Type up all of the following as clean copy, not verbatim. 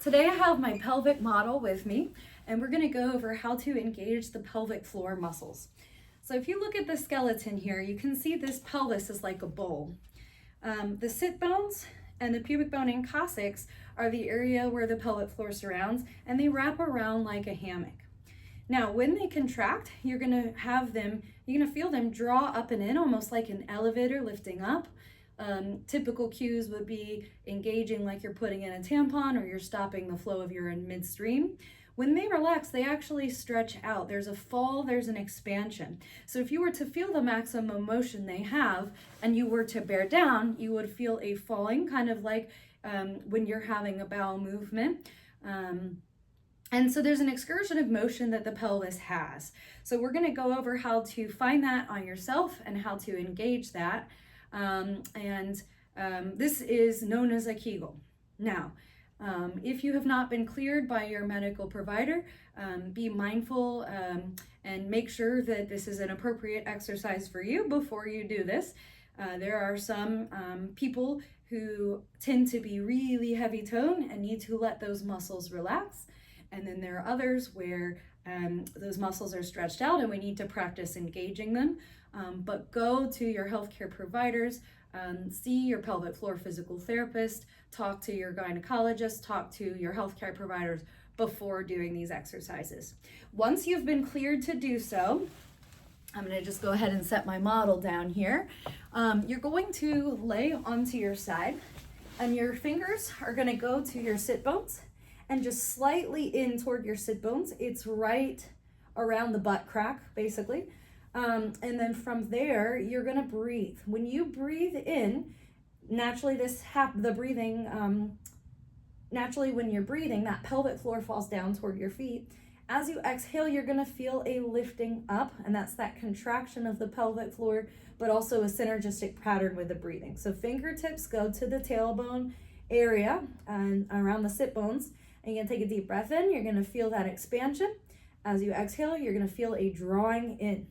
Today I have my pelvic model with me, and we're going to go over how to engage the pelvic floor muscles. So if you look at the skeleton here, you can see this pelvis is like a bowl. The sit bones and the pubic bone and coccyx are the area where the pelvic floor surrounds, and they wrap around like a hammock. Now, when they contract, you're going to feel them draw up and in, almost like an elevator lifting up. Typical cues would be engaging like you're putting in a tampon or you're stopping the flow of urine midstream. When they relax, they actually stretch out. There's a fall, there's an expansion. So if you were to feel the maximum motion they have and you were to bear down, you would feel a falling, kind of like when you're having a bowel movement. And so there's an excursion of motion that the pelvis has. So we're going to go over how to find that on yourself and how to engage that. This is known as a Kegel. Now, if you have not been cleared by your medical provider, be mindful and make sure that this is an appropriate exercise for you before you do this. There are some people who tend to be really heavy tone and need to let those muscles relax. And then there are others where those muscles are stretched out and we need to practice engaging them. But go to your healthcare providers, see your pelvic floor physical therapist, talk to your gynecologist, talk to your healthcare providers before doing these exercises. Once you've been cleared to do so, I'm going to just go ahead and set my model down here. You're going to lay onto your side, and your fingers are going to go to your sit bones and just slightly in toward your sit bones. It's right around the butt crack, basically. And then from there, you're going to breathe. When you breathe in, naturally when you're breathing, that pelvic floor falls down toward your feet. As you exhale, you're going to feel a lifting up, and that's that contraction of the pelvic floor, but also a synergistic pattern with the breathing. So fingertips go to the tailbone area and around the sit bones, and you're going to take a deep breath in. You're going to feel that expansion. As you exhale, you're going to feel a drawing in.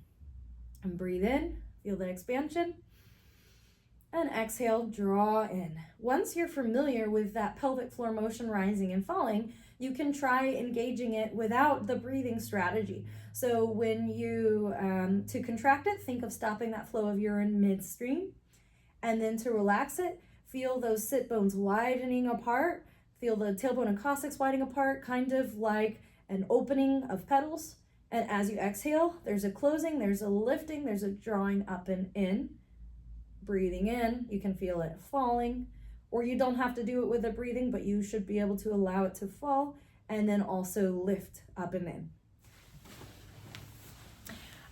And breathe in, feel the expansion, and exhale, draw in. Once you're familiar with that pelvic floor motion rising and falling, you can try engaging it without the breathing strategy. So when you, to contract it, think of stopping that flow of urine midstream. And then to relax it, feel those sit bones widening apart, feel the tailbone and coccyx widening apart, kind of like an opening of petals. And as you exhale, there's a closing, there's a lifting, there's a drawing up and in. Breathing in, you can feel it falling, or you don't have to do it with the breathing, but you should be able to allow it to fall and then also lift up and in.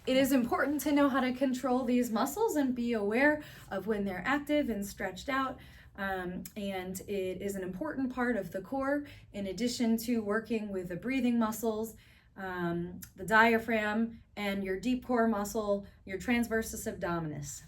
It is important to know how to control these muscles and be aware of when they're active and stretched out. And it is an important part of the core, in addition to working with the breathing muscles, the diaphragm, and your deep core muscle, your transversus abdominis.